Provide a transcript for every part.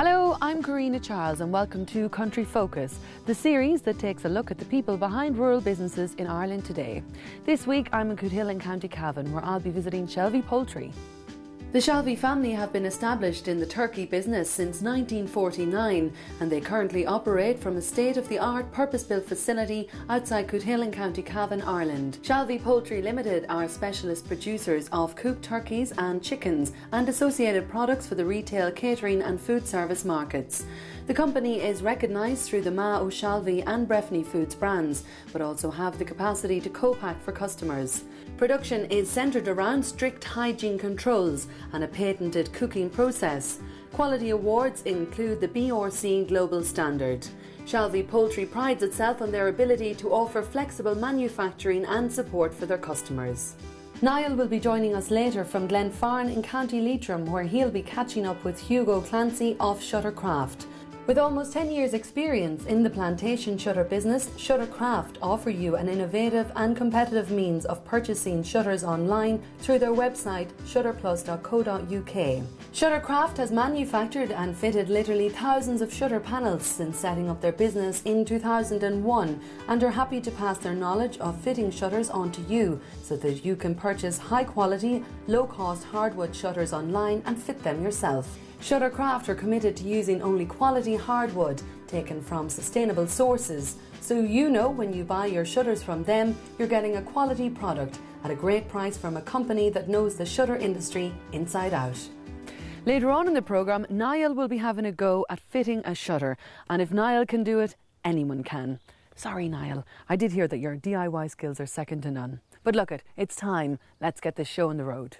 Hello, I'm Karina Charles and welcome to Country Focus, the series that takes a look at the people behind rural businesses in Ireland today. This week I'm in Cootehill in County Cavan, where I'll be visiting Shalvey Poultry. The Shalvey family have been established in the turkey business since 1949 and they currently operate from a state-of-the-art purpose-built facility outside Cootehill in County Cavan, Ireland. Shalvey Poultry Limited are specialist producers of cooked turkeys and chickens and associated products for the retail, catering and food service markets. The company is recognised through the Ma O'Shalvey and Breffney Foods brands, but also have the capacity to co-pack for customers. Production is centred around strict hygiene controls and a patented cooking process. Quality awards include the BRC Global Standard. Shalvey Poultry prides itself on their ability to offer flexible manufacturing and support for their customers. Niall will be joining us later from Glenfarne in County Leitrim, where he'll be catching up with Hugo Clancy of Shuttercraft. With almost 10 years' experience in the plantation shutter business, Shuttercraft offer you an innovative and competitive means of purchasing shutters online through their website shutterplus.co.uk. Shuttercraft has manufactured and fitted literally thousands of shutter panels since setting up their business in 2001 and are happy to pass their knowledge of fitting shutters on to you so that you can purchase high quality, low cost hardwood shutters online and fit them yourself. Shuttercraft are committed to using only quality hardwood taken from sustainable sources, so you know when you buy your shutters from them, you're getting a quality product at a great price from a company that knows the shutter industry inside out. Later on in the programme, Niall will be having a go at fitting a shutter, and if Niall can do it, anyone can. Sorry Niall, I did hear that your DIY skills are second to none. But look it's time, let's get this show on the road.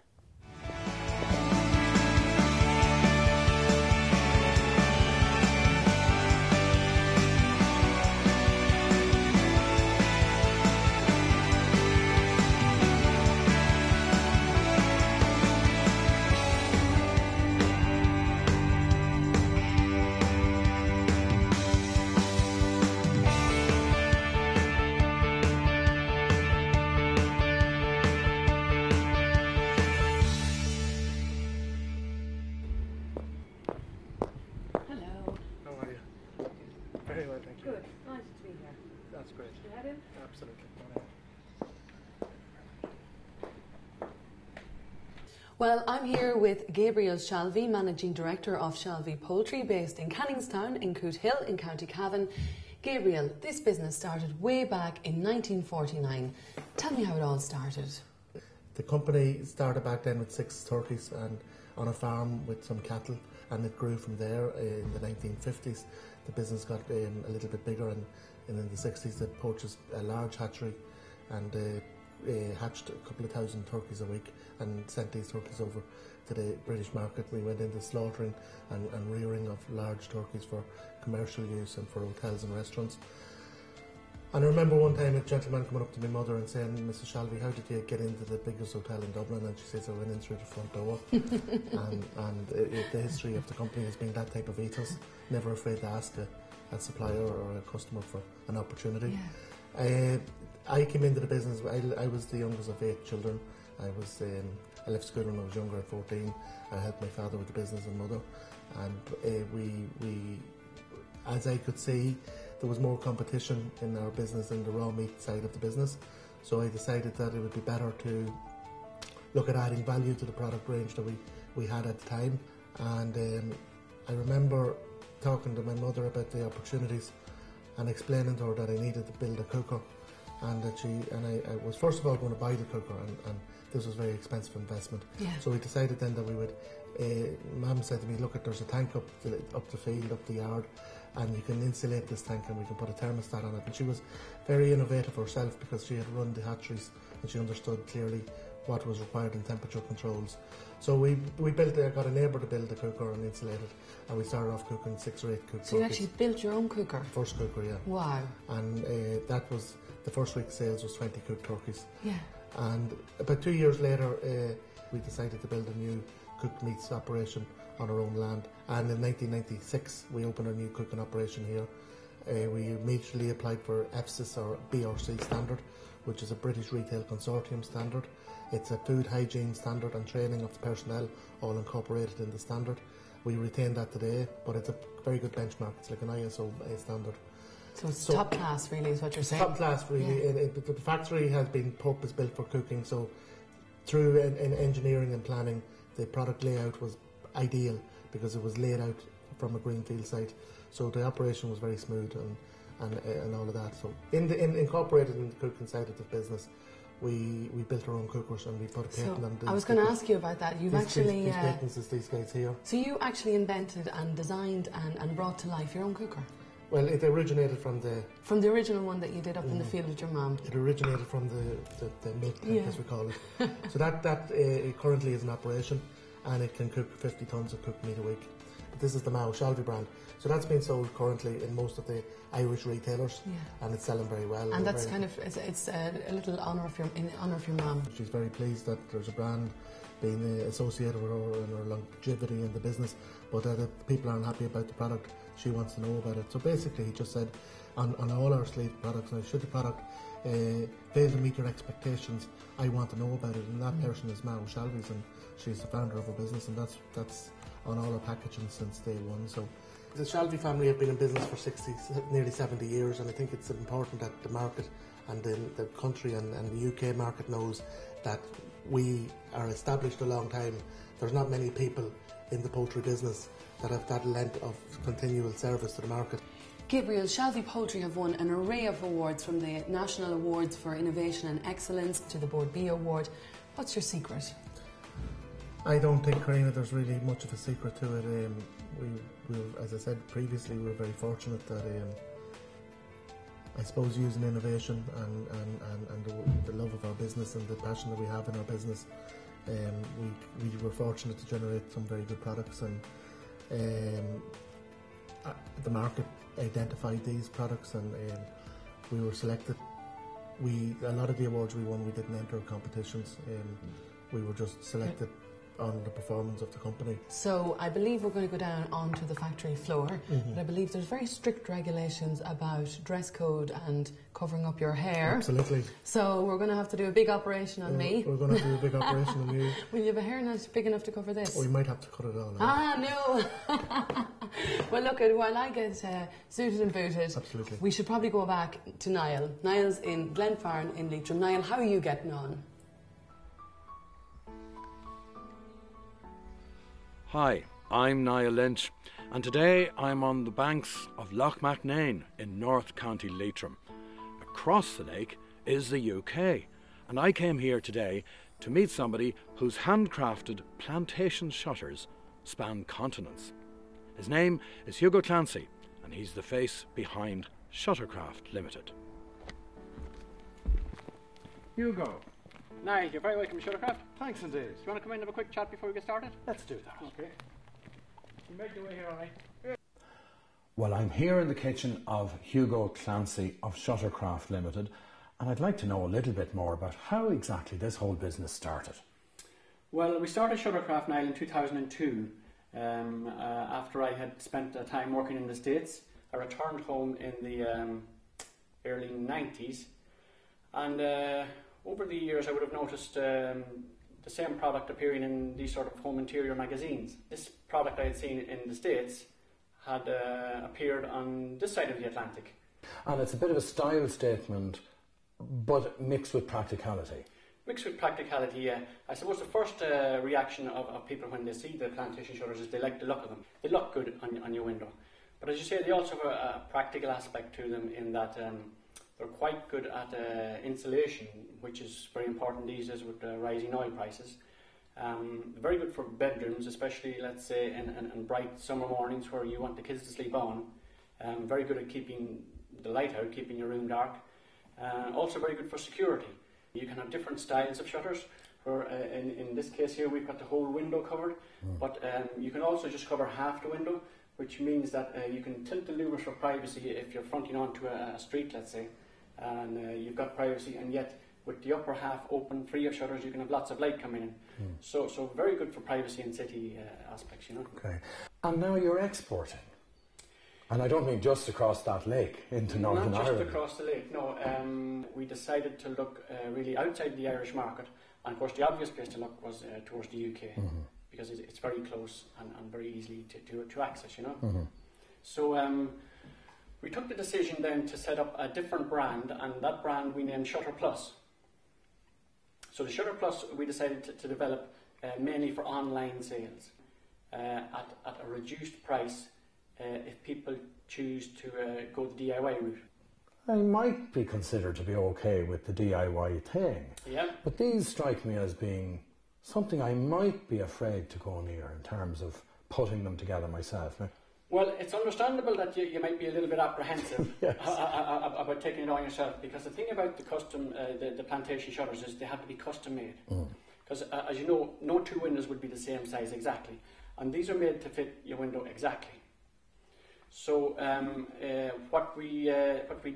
Well, I'm here with Gabriel Shalvey, Managing Director of Shalvey Poultry, based in Canningstown in Cootehill in County Cavan. Gabriel, this business started way back in 1949. Tell me how it all started. The company started back then with 6 turkeys and on a farm with some cattle, and it grew from there in the 1950s. The business got a little bit bigger, and in the 60s they purchased a large hatchery and hatched a couple of thousand turkeys a week and sent these turkeys over to the British market. We went into slaughtering and rearing of large turkeys for commercial use and for hotels and restaurants. And I remember one time a gentleman coming up to my mother and saying, "Mrs. Shalvey, how did you get into the biggest hotel in Dublin?" And she says, "I went in through the front door." and the history of the company has been that type of ethos, never afraid to ask a supplier or a customer for an opportunity. Yeah. I came into the business, I was the youngest of 8 children. I left school when I was younger at 14. I helped my father with the business and mother. And we, as I could see, there was more competition in our business in the raw meat side of the business. So I decided that it would be better to look at adding value to the product range that we had at the time. And I remember talking to my mother about the opportunities and explaining to her that I needed to build a cooker. And that I was first of all going to buy the cooker, and this was a very expensive investment. Yeah. So we decided then that we would. Mum said to me, "Look, there's a tank up the field, up the yard, and you can insulate this tank, and we can put a thermostat on it." And she was very innovative herself because she had run the hatcheries and she understood clearly what was required in temperature controls. So we built. I got a neighbour to build the cooker and insulate it, and we started off cooking 6 or 8 cooked. So you actually built your own cooker? First cooker, yeah. Wow. And that was. The first week's sales was 20 cooked turkeys. Yeah. And about 2 years later, we decided to build a new cooked meats operation on our own land. And in 1996, we opened a new cooking operation here. We immediately applied for FSIS or BRC standard, which is a British Retail Consortium standard. It's a food hygiene standard and training of the personnel all incorporated in the standard. We retain that today, but it's a very good benchmark. It's like an ISO standard. So it's top class, really, is what you're saying? Top class, really. Yeah. The factory has been purpose-built for cooking, so through in engineering and planning, the product layout was ideal because it was laid out from a greenfield site. So the operation was very smooth and all of that. So incorporated in the cooking side of the business, we built our own cookers and we put a patent on these. I was going to ask you about that. You've actually these patents is these guys here. So you actually invented and designed and brought to life your own cooker. Well, it originated from the original one that you did up in the field with your mum. It originated from the milk tank, as we call it. So that it currently is in operation, and it can cook 50 tonnes of cooked meat a week. But this is the Shalvey brand. So that's been sold currently in most of the Irish retailers, and it's selling very well. And that's kind of it's a little in honour of your mum. She's very pleased that there's a brand being associated with her and her longevity in the business, but the people aren't happy about the product. She wants to know about it. So basically, he just said on all our sleeve products, now should the product fail to meet your expectations, I want to know about it. And that person is Mao Shalvey's, and she's the founder of her business, and that's on all our packaging since day one. So the Shalvey family have been in business for nearly 70 years, and I think it's important that the market and the country and the UK market knows that we are established a long time. There's not many people in the poultry business that have that length of continual service to the market. Gabriel, Shalvey Poultry have won an array of awards, from the National Awards for Innovation and Excellence to the Board B Award. What's your secret? I don't think, Karina, there's really much of a secret to it. As I said previously, we were very fortunate that I suppose using innovation and the love of our business and the passion that we have in our business, we were fortunate to generate some very good products, and the market identified these products, and we were selected. A lot of the awards we won, we didn't enter competitions. We were just selected on the performance of the company. So I believe we're going to go down onto the factory floor, but I believe there's very strict regulations about dress code and covering up your hair. Absolutely. So we're going to have to do a big operation on me. We're going to do a big operation on you. Will you have a hair not big enough to cover this? We might have to cut it all out. Ah, no. Well, look, while I get suited and booted, absolutely, we should probably go back to Niall. Niall's in Glenfarne in Leitrim. Niall, how are you getting on? Hi, I'm Niall Lynch, and today I'm on the banks of Lough Macnain in North County Leitrim. Across the lake is the UK, and I came here today to meet somebody whose handcrafted plantation shutters span continents. His name is Hugo Clancy, and he's the face behind Shuttercraft Limited. Hugo. Niall, you're very welcome to Shuttercraft. Thanks indeed. Do you want to come in and have a quick chat before we get started? Let's do that. Okay. You make your way here, all right? Well, I'm here in the kitchen of Hugo Clancy of Shuttercraft Limited, and I'd like to know a little bit more about how exactly this whole business started. Well, we started Shuttercraft, Niall, in 2002. After I had spent time working in the States, I returned home in the early 90s, and over the years I would have noticed the same product appearing in these sort of home interior magazines. This product I had seen in the States had appeared on this side of the Atlantic. And it's a bit of a style statement, but mixed with practicality. Mixed with practicality, yeah. I suppose the first reaction of people when they see the plantation shutters is they like the look of them. They look good on your window. But as you say, they also have a practical aspect to them in that they're quite good at insulation, which is very important these days with rising oil prices. Very good for bedrooms, especially, let's say, in bright summer mornings where you want the kids to sleep on. Very good at keeping the light out, keeping your room dark. Also very good for security. You can have different styles of shutters, where in this case here we've got the whole window covered, but you can also just cover half the window, which means that you can tilt the louvers for privacy if you're fronting onto a street, let's say, and you've got privacy, and yet with the upper half open, free of shutters, you can have lots of light coming in. So very good for privacy and city aspects, you know. Okay. And now you're exporting. And I don't mean just across that lake into Northern Ireland. Not just across the lake, no. We decided to look really outside the Irish market, and of course the obvious place to look was towards the UK. because it's very close and very easily to access, you know. So we took the decision then to set up a different brand, and that brand we named Shutter Plus. So the Shutter Plus we decided to develop mainly for online sales at a reduced price if people choose to go the DIY route. I might be considered to be okay with the DIY thing, but these strike me as being something I might be afraid to go near in terms of putting them together myself. Well, it's understandable that you might be a little bit apprehensive about taking it on yourself, because the thing about the custom, the plantation shutters is they have to be custom made. Because as you know, no two windows would be the same size exactly, and these are made to fit your window exactly. So what we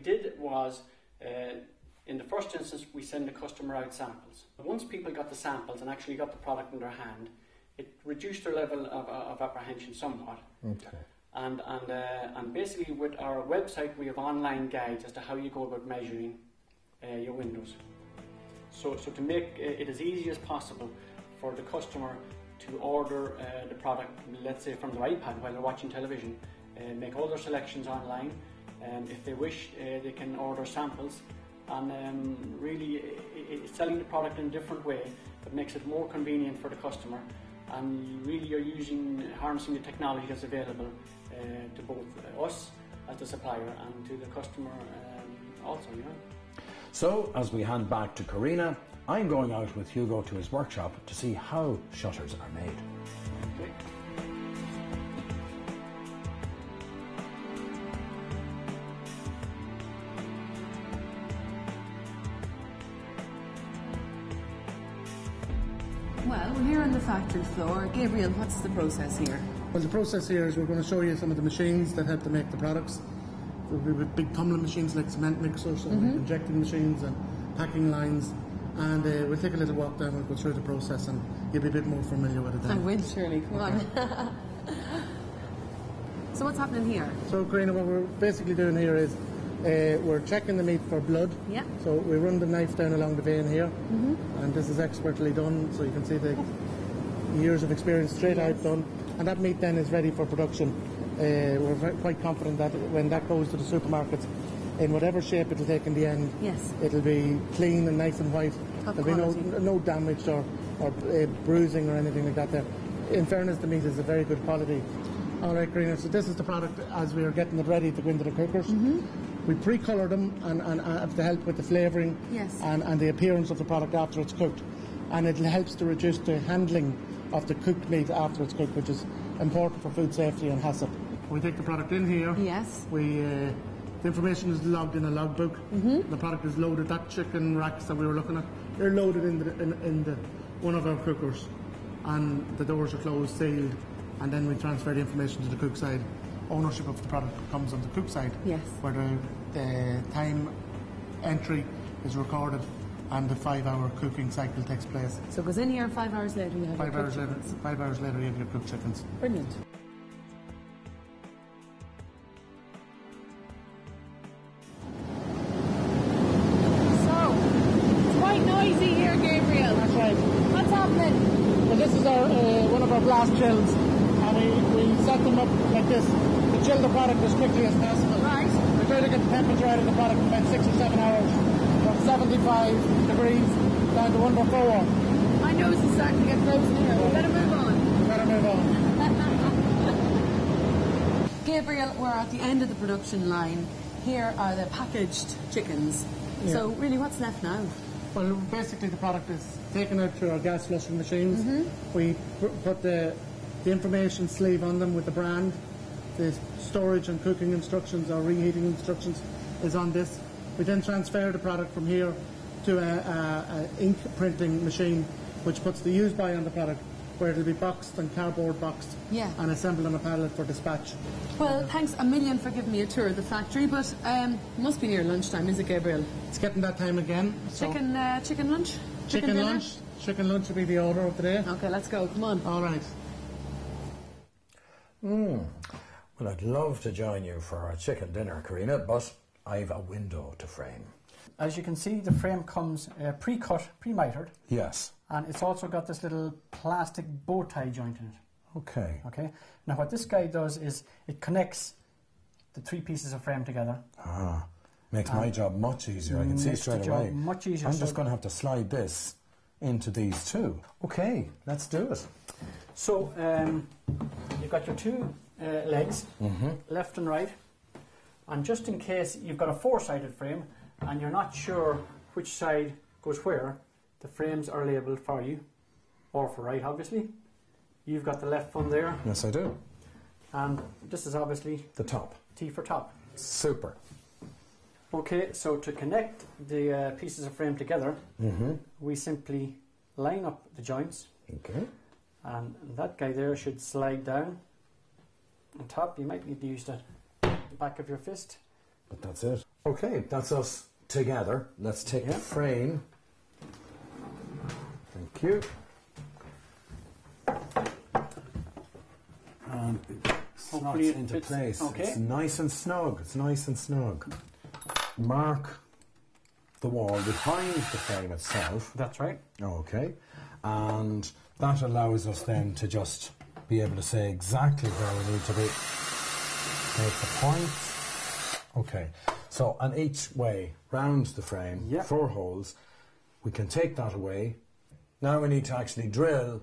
did was, in the first instance, we send the customer out samples. Once people got the samples and actually got the product in their hand, it reduced their level of apprehension somewhat. Okay. And basically with our website we have online guides as to how you go about measuring your windows. So to make it as easy as possible for the customer to order the product, let's say from their iPad while they're watching television, make all their selections online. If they wish, they can order samples, and really it's selling the product in a different way that makes it more convenient for the customer, and really you're harnessing the technology that's available to both us as the supplier and to the customer also, you know. So as we hand back to Karina, I'm going out with Hugo to his workshop to see how shutters are made. Okay. Well, we're here on the factory floor. Gabriel, what's the process here? Well, the process here is we're going to show you some of the machines that help to make the products. We'll be with big tumbling machines like cement mixers and injecting machines and packing lines. And we'll take a little walk down and go through the process, and you'll be a bit more familiar with it then. I will, surely. Come on. So what's happening here? So, Karina, what we're basically doing here is we're checking the meat for blood. Yeah. So we run the knife down along the vein here, and this is expertly done, so you can see the years of experience straight out done. And that meat then is ready for production. We're quite confident that when that goes to the supermarkets, in whatever shape it'll take in the end, it'll be clean and nice and white. There'll be no damage or bruising or anything like that there. In fairness, the meat is a very good quality. All right, Karina, so this is the product as we are getting it ready to go into the cookers. We pre-colour them and to help with the flavouring and the appearance of the product after it's cooked. And it helps to reduce the handling of the cooked meat after it's cooked, which is important for food safety and HACCP. We take the product in here. Yes. The information is logged in a logbook. The product is loaded. That chicken racks that we were looking at, they're loaded in one of our cookers, and the doors are closed, sealed, and then we transfer the information to the cook side. Ownership of the product comes on the cook side, where the time entry is recorded and the 5-hour cooking cycle takes place. So it goes in here, 5 hours later you have 5 your hours cooked later, chickens. 5 hours later you have your cooked chickens. Brilliant. So, it's quite noisy here, Gabriel. That's right. What's happening? Well, this is our one of our blast chills, and we set them up like this to chill the product as quickly as possible. Right. We try to get the temperature out of the product in about 6 or 7 hours, from 75 degrees down to under 4. My nose is starting to get frozen here. We better move on. We better move on. Gabriel, we're at the end of the production line. Here are the packaged chickens. So really, what's left now? Well, basically the product is taken out through our gas flushing machines. We put the information sleeve on them with the brand. The storage and cooking instructions or reheating instructions is on this. We then transfer the product from here to a ink printing machine, which puts the use by on the product, where it'll be boxed and cardboard boxed and assembled on a pallet for dispatch. Well, thanks a million for giving me a tour of the factory, but it must be near lunchtime, is it, Gabriel? It's getting that time again. So Chicken lunch? Chicken lunch. Chicken lunch will be the order of the day. Okay, let's go. Come on. All right. Well, I'd love to join you for a chicken dinner, Karina, but I've a window to frame. As you can see, the frame comes pre-cut, pre-mitered, Yes. and it's also got this little plastic bow tie joint in it. Okay. Okay. Now what this guy does is it connects the 3 pieces of frame together. Ah, makes my job much easier. I can see Makes the straight job away. much easier. I'm So just going to have to slide this into these 2. Okay, let's do it. So you've got your 2 legs, left and right, and just in case you've got a 4-sided frame and you're not sure which side goes where, the frames are labelled for you, or for right obviously. You've got the left one there, Yes, I do. and this is obviously The top. T for top. Super. Okay, so to connect the pieces of frame together, we simply line up the joints, Okay. and that guy there should slide down on top. You might need to use the back of your fist. But that's it. Okay, that's us together. Let's take the frame. Thank you. And it slots Hopefully it into fits. place. Okay. It's nice and snug. It's nice and snug. Mark the wall behind the frame itself. That's right. Okay. And that allows us then to just be able to say exactly where we need to be. Make the points. Okay. So, and each way round the frame, 4 holes, we can take that away. Now we need to actually drill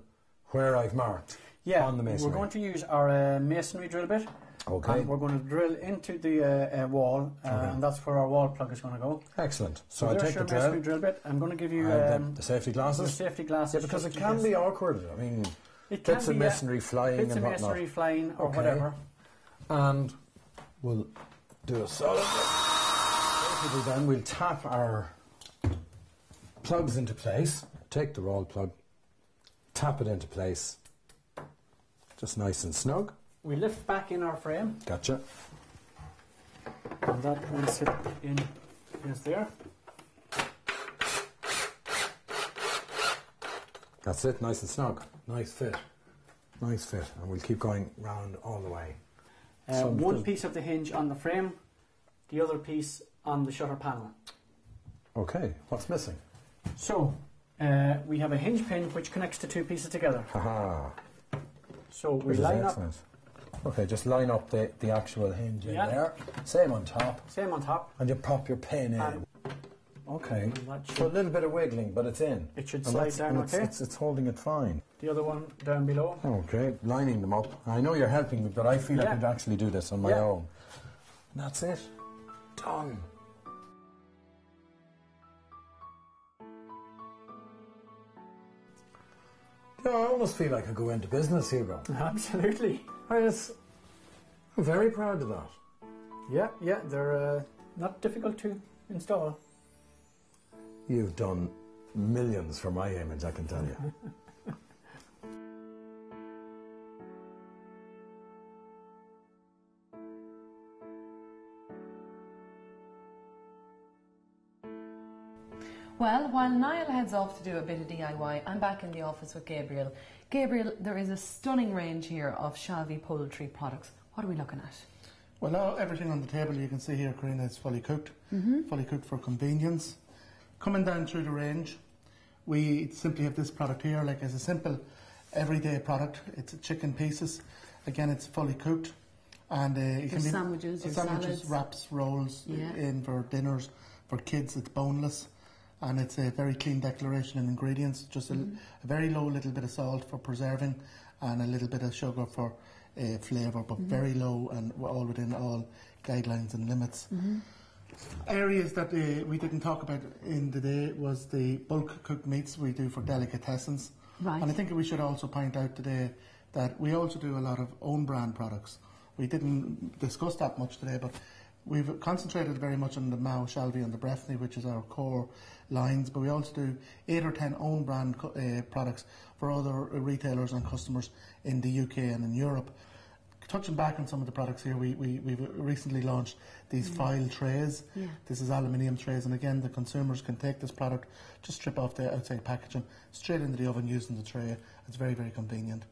where I've marked on the masonry. We're going to use our masonry drill bit. Okay. And we're going to drill into the wall, and that's where our wall plug is going to go. Excellent. So I'll there's take your the masonry drill bit. I'm going to give you the safety the glasses. safety glasses. Yeah, because it just in can case. be awkward. I mean, It can bits of be, masonry flying bits and of whatnot. masonry flying or Okay. whatever. And we'll do a solid. Basically then we'll tap our plugs into place, take the roll plug, tap it into place, just nice and snug. We lift back in our frame, Gotcha. and that will sit in place there. That's it, nice and snug. Nice fit. Nice fit. And we'll keep going round all the way. One piece of the hinge on the frame, the other piece on the shutter panel. Okay, what's missing? So, we have a hinge pin which connects the 2 pieces together. Haha. So we Which is line up, excellent. Okay, just line up the actual hinge in Yeah. there. Same on top. same on top. And you pop your pin in. And Okay. that So a should, little bit of wiggling, but it's in. it should And slide that's- down and okay. It's holding it fine. The other one down below. Okay, lining them up. I know you're helping me, but I feel I Yeah. could actually do this on my Yeah. own. And that's it. Done. Yeah, I almost feel like I go into business, Hugo. Absolutely. I'm very proud of that. Yeah, they're not difficult to install. You've done millions for my image, I can tell you. Well, while Niall heads off to do a bit of DIY, I'm back in the office with Gabriel. Gabriel, there is a stunning range here of Shalvey Poultry products. What are we looking at? Well, now everything on the table you can see here, Karina, is fully cooked. Fully cooked for convenience. Coming down through the range, we simply have this product here, like as a simple everyday product. It's chicken pieces. Again, it's fully cooked. And it can be sandwiches, your salads. wraps, rolls, Yeah. in for dinners. For kids, it's boneless. And it's a very clean declaration in ingredients. Just a very low little bit of salt for preserving and a little bit of sugar for flavour, but very low and all within all guidelines and limits. Areas that we didn't talk about in the day was the bulk cooked meats we do for delicatessens. Right. And I think we should also point out today that we also do a lot of own brand products. We didn't discuss that much today, but we've concentrated very much on the Mao, Shalvey and the Breffney, which is our core lines, but we also do 8 or 10 own brand products for other retailers and customers in the UK and in Europe. Touching back on some of the products here, we've recently launched these file trays. Yeah. This is aluminium trays, and again, the consumers can take this product, just strip off the outside packaging, straight into the oven using the tray. It's very, very convenient.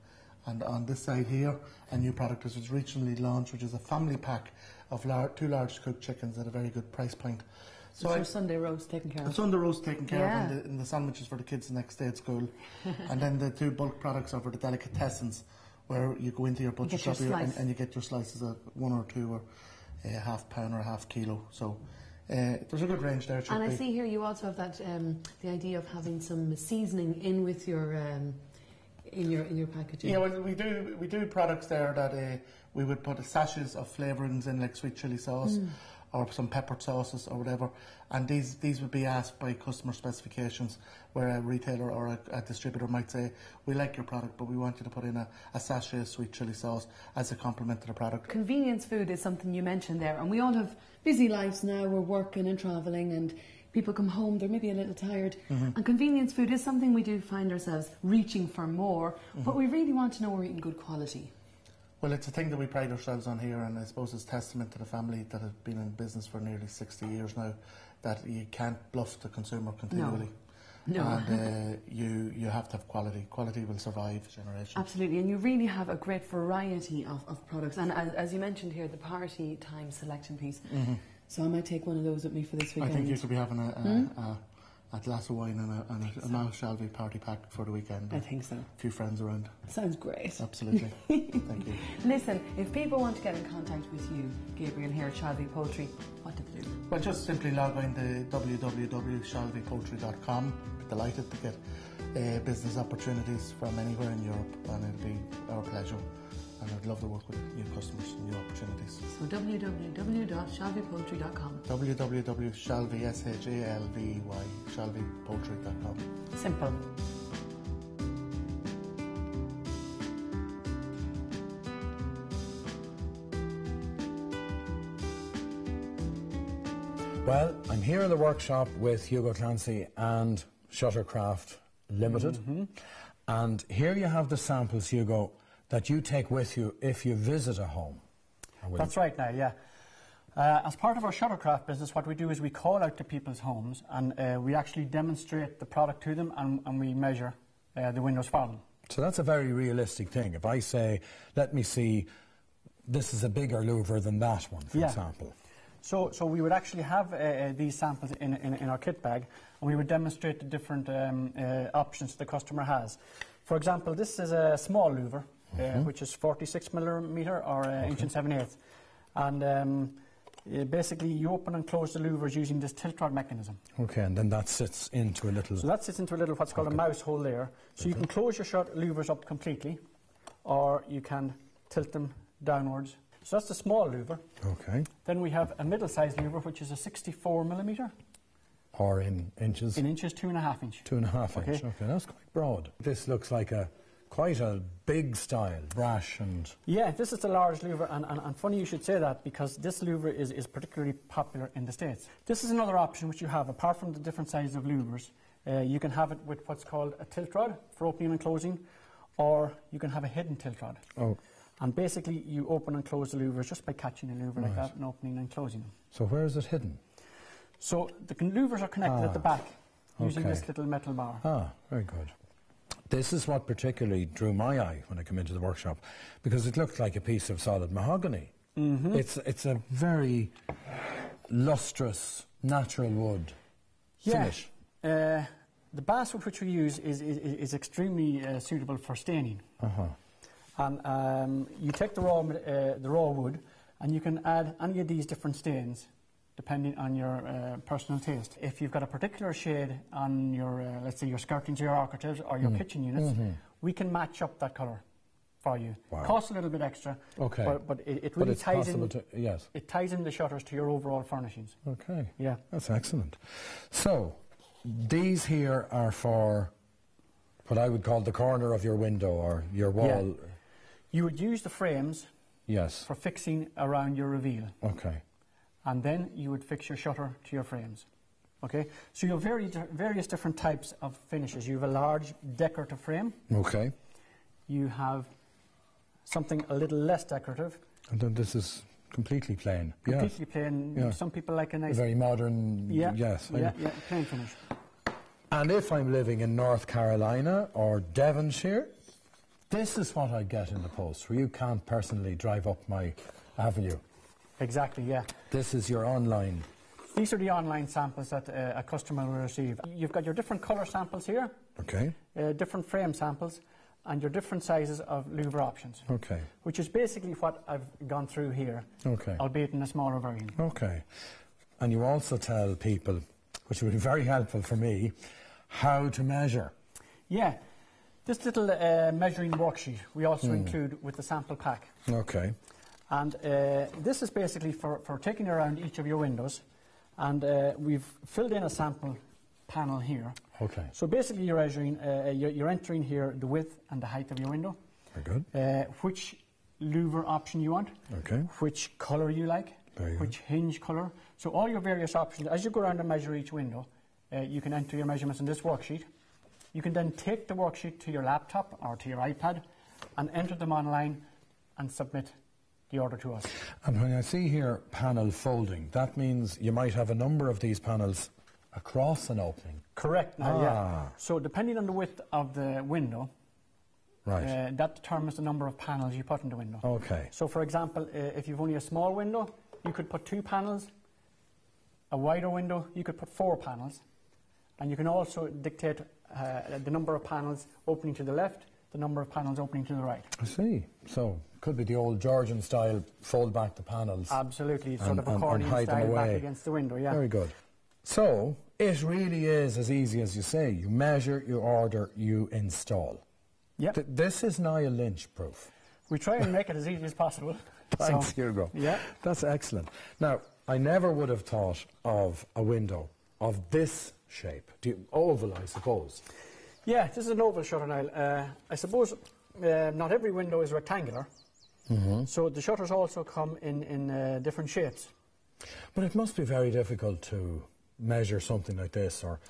And on this side here, a new product which was recently launched, which is a family pack of 2 large cooked chickens at a very good price point. So your Sunday roast taken care of? The Sunday roast taken care of, and the sandwiches for the kids the next day at school. And then the 2 bulk products are for the delicatessens, where you go into your butcher shop and you get your slices of 1 or 2 or half pound or half kilo. So there's a good range there. And I see here you also have that the idea of having some seasoning in with your in your packaging. Yeah, well, we do products there that we would put sachets of flavourings in, like sweet chilli sauce or some peppered sauces or whatever, and these would be asked by customer specifications, where a retailer or a distributor might say, we like your product, but we want you to put in a sachet of sweet chilli sauce as a complement to the product. Convenience food is something you mentioned there, and we all have busy lives now. We're working and travelling, and people come home, they're maybe a little tired, and convenience food is something we do find ourselves reaching for more, but we really want to know we're eating good quality. Well, it's a thing that we pride ourselves on here, and I suppose it's testament to the family that have been in business for nearly 60 years now, that you can't bluff the consumer continually. No. And you have to have quality. Quality will survive generations. Absolutely, and you really have a great variety of products. And as you mentioned here, the party time selection piece. So I might take one of those with me for this weekend. I think you could be having a glass of wine and a Niall Shelby party pack for the weekend. I think so. A few friends around. Sounds great. Absolutely. Thank you. Listen, if people want to get in contact with you, Gabriel, here at Shalvey Poultry, what do they do? Well, just simply log on to www.shalveypoultry.com. Delighted to get business opportunities from anywhere in Europe, and it'll be our pleasure. And I'd love to work with new customers and new opportunities. So www.shalveypoultry.com. www.shalvey, S-H-A-L-V-E-Y, shalveypoultry.com. Simple. Well, I'm here in the workshop with Hugo Clancy and Shuttercraft Limited. And here you have the samples, Hugo, that you take with you if you visit a home. That's right, Niall, yeah. As part of our Shuttercraft business, what we do is we call out to people's homes, and we actually demonstrate the product to them, and we measure the windows for them. So that's a very realistic thing. If I say, let me see, this is a bigger louver than that one, for example. So we would actually have these samples in our kit bag, and we would demonstrate the different options the customer has. For example, this is a small louver, which is 46 millimetre or inch and 7/8. And basically you open and close the louvers using this tilt rod mechanism. Okay, and then that sits into a little... So that sits into a little what's called a mouse hole there. So you can close your louvers up completely, or you can tilt them downwards. So that's the small louver. Okay. Then we have a middle-sized louver, which is a 64 millimetre. Or in inches? In inches, 2.5 inch. 2.5 inch, okay, that's quite broad. This looks like quite a big style, brash and... Yeah, this is a large louver, and funny you should say that, because this louver is particularly popular in the States. This is another option which you have, apart from the different sizes of louvers. You can have it with what's called a tilt rod for opening and closing, or you can have a hidden tilt rod. Oh. And basically you open and close the louvers just by catching a louver like that and opening and closing them. So where is it hidden? So the louvers are connected at the back using this little metal bar. Ah, very good. This is what particularly drew my eye when I came into the workshop, because it looked like a piece of solid mahogany. It's a very lustrous, natural wood finish. The basswood which we use is extremely suitable for staining. And you take the raw wood, and you can add any of these different stains depending on your personal taste. If you've got a particular shade on your, let's say, your skirtings or your architraves or your kitchen units, we can match up that colour for you. Wow. Costs a little bit extra, but it really ties in. It ties in the shutters to your overall furnishings. Okay. Yeah. That's excellent. So these here are for what I would call the corner of your window or your wall. Yeah. You would use the frames for fixing around your reveal. Okay. And then you would fix your shutter to your frames. Okay? So you have various different types of finishes. You have a large decorative frame. Okay. You have something a little less decorative. And then this is completely plain. Completely plain. Yeah. Some people like a nice... Very modern, plain finish. And if I'm living in North Carolina or Devonshire, this is what I get in the post, where you can't personally drive up my avenue. Exactly, yeah. This is your online These are the online samples that a customer will receive. You've got your different colour samples here, Okay. different frame samples, and your different sizes of louver options. Okay. Which is basically what I've gone through here, Okay. albeit in a smaller version. Okay. And you also tell people, which would be very helpful for me, how to measure. Yeah. This little measuring worksheet we also include with the sample pack. Okay. And this is basically for taking around each of your windows. And we've filled in a sample panel here. Okay. So basically you're measuring, you're entering here the width and the height of your window. Very good. Which louver option you want. Okay. Which colour you like. Very good. Which hinge colour. So all your various options. As you go around and measure each window, you can enter your measurements in this worksheet. You can then take the worksheet to your laptop or to your iPad and enter them online and submit the order to us. And when I see here panel folding, that means you might have a number of these panels across an opening. Correct. Now, yeah. So depending on the width of the window, Right. that determines the number of panels you put in the window. Okay. So for example, if you've only a small window, you could put 2 panels. A wider window, you could put 4 panels. And you can also dictate the number of panels opening to the left, the number of panels opening to the right. I see. So, could be the old Georgian style, fold back the panels. Absolutely, sort And- of and accordion hide them style back away. against the window, yeah. Very good. So, it really is as easy as you say. You measure, you order, you install. Yep. This is Niall Lynch proof. We try and make it as easy as possible. Thanks, So, Hugo. Yeah. That's excellent. Now, I never would have thought of a window of this shape. Oval, I suppose. Yeah, this is an oval shutter, Niall. I suppose not every window is rectangular. So the shutters also come in different shapes. But it must be very difficult to measure something like this, or...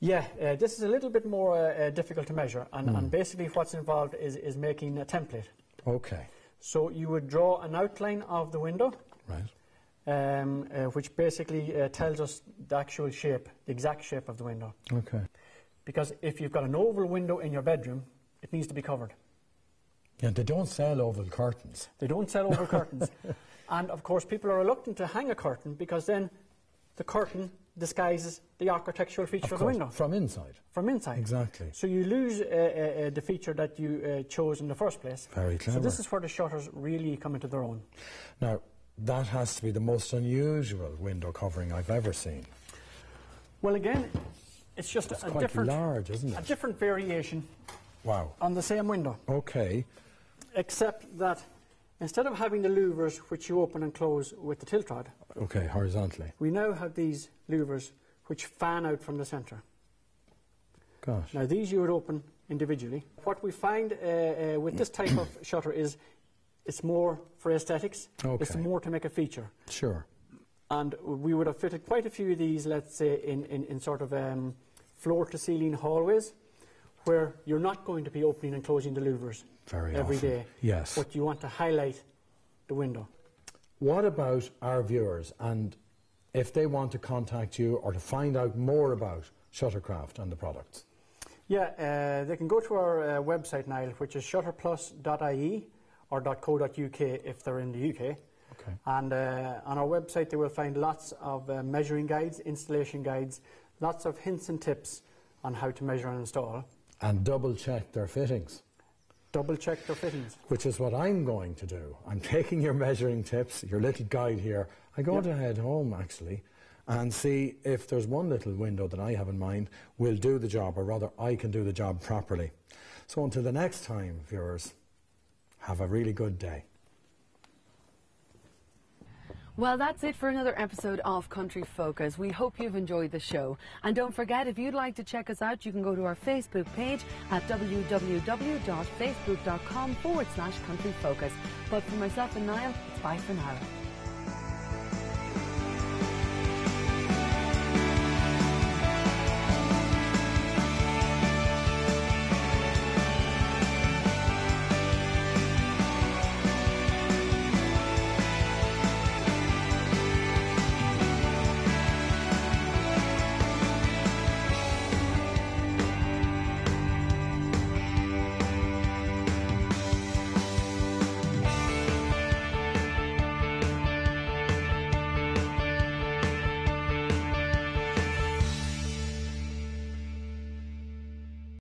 Yeah, this is a little bit more difficult to measure, and basically what's involved is making a template. Okay. So you would draw an outline of the window, Right. which basically tells us the actual shape, the exact shape of the window. Okay. Because if you've got an oval window in your bedroom, it needs to be covered. Yeah, they don't sell oval curtains. They don't sell oval curtains. And of course people are reluctant to hang a curtain because then the curtain disguises the architectural feature of the window. From inside. From inside. Exactly. So you lose the feature that you chose in the first place. Very clever. So this is where the shutters really come into their own. Now, that has to be the most unusual window covering I've ever seen. Well, again, it's just It's a quite different, large, isn't it? a different variation Wow. on the same window, Okay. except that instead of having the louvers which you open and close with the tilt rod, Okay, horizontally. we now have these louvers which fan out from the centre. Gosh. Now these you would open individually. What we find with this type of shutter is it's more for aesthetics. It's Okay. more to make a feature. Sure. And we would have fitted quite a few of these, let's say, in sort of floor-to-ceiling hallways where you're not going to be opening and closing the louvers Very every often. day. Yes. But you want to highlight the window. What about our viewers, and if they want to contact you or to find out more about Shuttercraft and the products? Yeah, they can go to our website, Niall, which is shutterplus.ie or .co.uk if they're in the UK. Okay. And on our website they will find lots of measuring guides, installation guides, lots of hints and tips on how to measure and install. And double check their fittings, Double check their fittings. which is what I'm going to do. I'm taking your measuring tips, your little guide here. I'm going to head home, actually, and see if there's one little window that I have in mind will do the job, or rather I can do the job properly. So until the next time, viewers, have a really good day. Well, that's it for another episode of Country Focus. We hope you've enjoyed the show. And don't forget, if you'd like to check us out, you can go to our Facebook page at www.facebook.com/countryfocus. But for myself and Niall, it's bye for now.